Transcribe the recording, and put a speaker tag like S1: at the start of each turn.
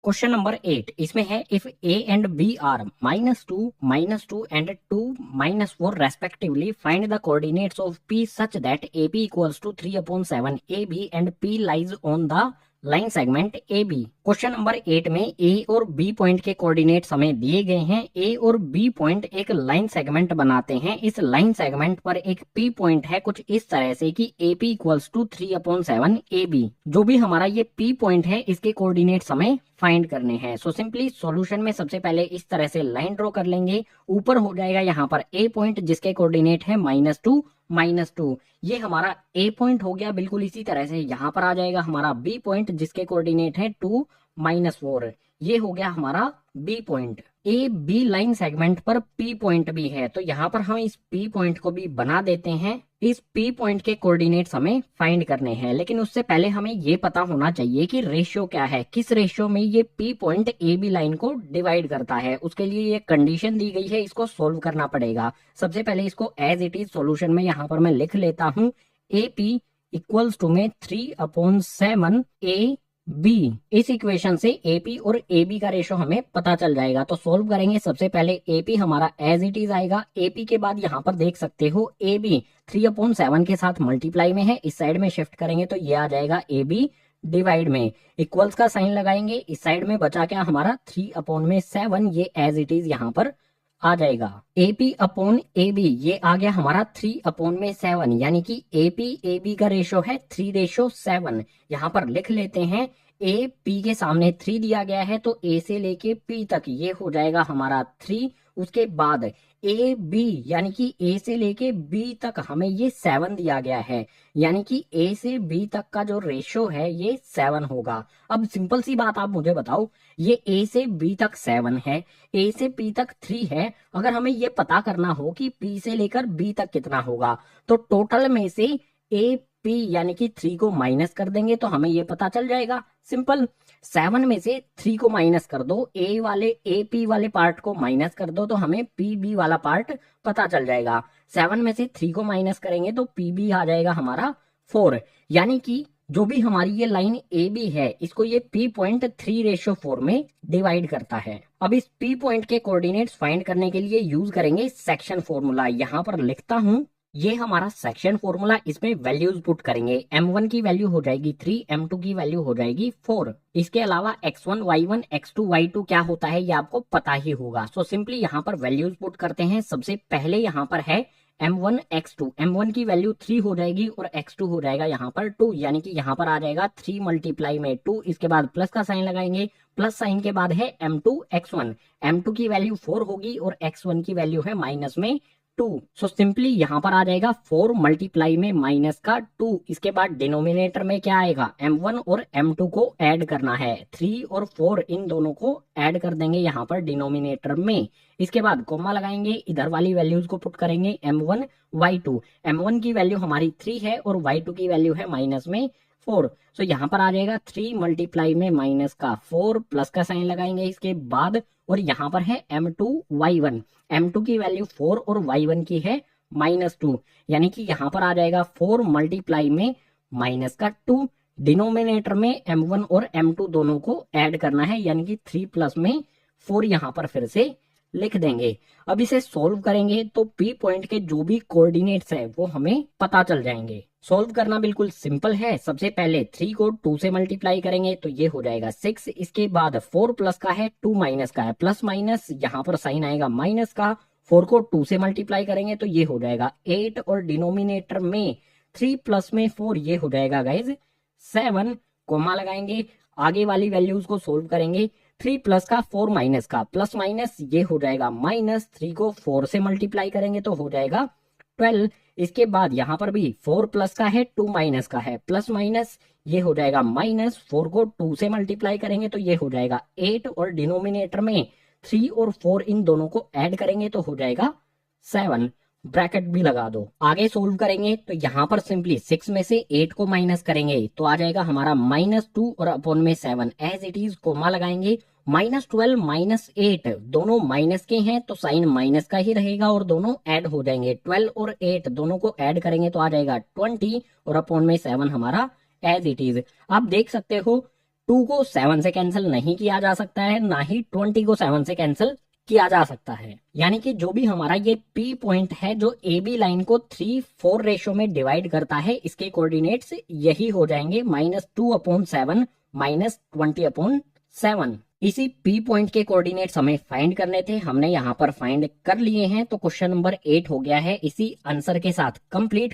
S1: Question number 8 इसमें है if A and B are -2 and 2 -4 respectively find the coordinates of P such that A P equals to 3/7 A B and P lies on the line segment A B. Question number 8 में ए और B point के coordinates हमें दिए गए हैं। ए और B point एक line segment बनाते हैं। इस लाइन सेगमेंट पर एक पी पॉइंट है कुछ इस तरह से कि A P equals to 3/7 A B. जो भी हमारा ये पी पॉइंट है इसके कोऑर्डिनेट्स हमें फाइंड करने हैं। सो सिंपली सॉल्यूशन में सबसे पहले इस तरह से लाइन ड्रॉ कर लेंगे। ऊपर हो जाएगा यहाँ पर ए पॉइंट जिसके कोऑर्डिनेट है -2 ये हमारा ए पॉइंट हो गया। बिल्कुल इसी तरह से यहाँ पर आ जाएगा हमारा बी पॉइंट जिसके कोऑर्डिनेट है 2 -4 ये हो गया हमारा B point. A B line segment पर पी पॉइंट भी है तो यहाँ पर हम इस पी पॉइंट को भी बना देते हैं। इस पी पॉइंट के कोऑर्डिनेट्स हमें फाइंड करने हैं, लेकिन उससे पहले हमें ये पता होना चाहिए कि रेशियो क्या है, किस रेशियो में ये P point A B line को डिवाइड करता है। उसके लिए ये कंडीशन दी गई है, इसको सोल्व करना पड़ेगा। सबसे पहले इसको एज इट इज सॉल्यूशन में यहाँ पर मैं लिख लेता हूँ। ए पी इक्वल्स टू में 3/7 ए बी। इस इक्वेशन से एपी और ए बी का रेशो हमें पता चल जाएगा। तो सोल्व करेंगे। सबसे पहले एपी हमारा एज इट इज आएगा। एपी के बाद यहाँ पर देख सकते हो ए बी 3/7 के साथ मल्टीप्लाई में है, इस साइड में शिफ्ट करेंगे तो ये आ जाएगा ए बी डिवाइड में। इक्वल्स का साइन लगाएंगे, इस साइड में बचा क्या हमारा 3/7 ये एज इट इज यहाँ पर आ जाएगा। एपी अपॉन ए बी ये आ गया हमारा 3/7 यानी कि एपी ए बी का रेशो है 3:7। यहाँ पर लिख लेते हैं ए पी के सामने 3 दिया गया है तो ए से लेके पी तक ये हो जाएगा हमारा 3। उसके बाद ए बी यानी कि ए से लेके बी तक हमें ये 7 दिया गया है, यानी कि ए से बी तक का जो रेशो है ये 7 होगा। अब सिंपल सी बात आप मुझे बताओ, ये ए से बी तक 7 है, ए से पी तक 3 है। अगर हमें ये पता करना हो कि पी से लेकर बी तक कितना होगा तो टोटल में से ए पी यानी कि 3 को माइनस कर देंगे तो हमें ये पता चल जाएगा। सिंपल 7 में से 3 को माइनस कर दो, ए पी वाले पार्ट को माइनस कर दो तो हमें पी बी वाला पार्ट पता चल जाएगा। 7 में से 3 को माइनस करेंगे तो पी बी आ जाएगा हमारा 4। यानी कि जो भी हमारी ये लाइन ए बी है इसको ये पी पॉइंट 3:4 में डिवाइड करता है। अब इस पी पॉइंट के कोऑर्डिनेट्स फाइंड करने के लिए यूज करेंगे सेक्शन फॉर्मूला। यहाँ पर लिखता हूँ, ये हमारा सेक्शन फॉर्मूला, इसमें वैल्यूज पुट करेंगे। m1 की वैल्यू हो जाएगी 3, m2 की वैल्यू हो जाएगी 4। इसके अलावा x1 y1 x2 y2 क्या होता है ये आपको पता ही होगा। सो सिंपली यहाँ पर वैल्यूज पुट करते हैं। सबसे पहले यहाँ पर है m1 x2, m1 की वैल्यू 3 हो जाएगी और x2 हो जाएगा यहाँ पर 2, यानी कि यहाँ पर आ जाएगा 3 मल्टीप्लाई में 2। इसके बाद प्लस का साइन लगाएंगे, प्लस साइन के बाद है m2 x1, m2 की वैल्यू 4 होगी और x1 की वैल्यू है माइनस में 2। सो सिंपली यहाँ पर आ जाएगा 4 मल्टीप्लाई में माइनस का 2। इसके बाद डिनोमिनेटर में क्या आएगा, m1 और m2 को ऐड करना है। 3 और 4 इन दोनों को ऐड कर देंगे यहाँ पर डिनोमिनेटर में। इसके बाद कोमा लगाएंगे, इधर वाली वैल्यूज को पुट करेंगे m1 y2। m1 की वैल्यू हमारी 3 है और y2 की वैल्यू है माइनस में 4। सो यहाँ पर आ जाएगा 3 मल्टीप्लाई में माइनस का 4, प्लस का साइन लगाएंगे इसके बाद, और यहाँ पर है m2 y1। m2 की वैल्यू 4 और y1 की है -2, यानी कि यहाँ पर आ जाएगा 4 मल्टीप्लाई में माइनस का 2। डिनोमिनेटर में m1 और m2 दोनों को ऐड करना है, यानी कि 3 प्लस में 4 यहाँ पर फिर से लिख देंगे। अब इसे सोल्व करेंगे तो पी पॉइंट के जो भी कोऑर्डिनेट्स है वो हमें पता चल जाएंगे। सोल्व करना बिल्कुल सिंपल है। सबसे पहले 3 को 2 से मल्टीप्लाई करेंगे तो ये हो जाएगा 6। इसके बाद 4 प्लस का है 2 माइनस का है, प्लस माइनस यहाँ पर साइन आएगा माइनस का। 4 को 2 से मल्टीप्लाई करेंगे तो ये हो जाएगा 8 और डिनोमिनेटर में 3 प्लस में 4 ये हो जाएगा गाइज 7। कोमा लगाएंगे, आगे वाली वैल्यूज को सोल्व करेंगे। 3 प्लस का 4 माइनस का, प्लस माइनस ये हो जाएगा माइनस। 3 को 4 से मल्टीप्लाई करेंगे तो हो जाएगा 12। इसके बाद यहाँ पर भी 4 प्लस का है 2 माइनस का है, प्लस माइनस ये हो जाएगा माइनस। 4 को 2 से मल्टीप्लाई करेंगे तो ये हो जाएगा 8 और डिनोमिनेटर में 3 और 4 इन दोनों को ऐड करेंगे तो हो जाएगा 7। ब्रैकेट भी लगा दो। आगे सोल्व करेंगे तो यहाँ पर सिंपली 6 में से 8 को माइनस करेंगे तो आ जाएगा हमारा -2 और अपॉन में 7। एज इट इज कोमा लगाएंगे, -12 -8 दोनों माइनस के हैं तो साइन माइनस का ही रहेगा और दोनों ऐड हो जाएंगे। 12 और 8 दोनों को ऐड करेंगे तो आ जाएगा 20 और अपॉन में 7 हमारा एज इट इज। आप देख सकते हो 2 को 7 से कैंसिल नहीं किया जा सकता है, ना ही 20 को 7 से कैंसिल किया जा सकता है। यानी कि जो भी हमारा ये P पॉइंट है जो AB लाइन को 3:4 रेशो में डिवाइड करता है, इसके कोऑर्डिनेट्स यही हो जाएंगे -2/7 -20/7। इसी P पॉइंट के कोऑर्डिनेट्स हमें फाइंड करने थे, हमने यहाँ पर फाइंड कर लिए हैं। तो क्वेश्चन नंबर 8 हो गया है इसी आंसर के साथ कंप्लीट।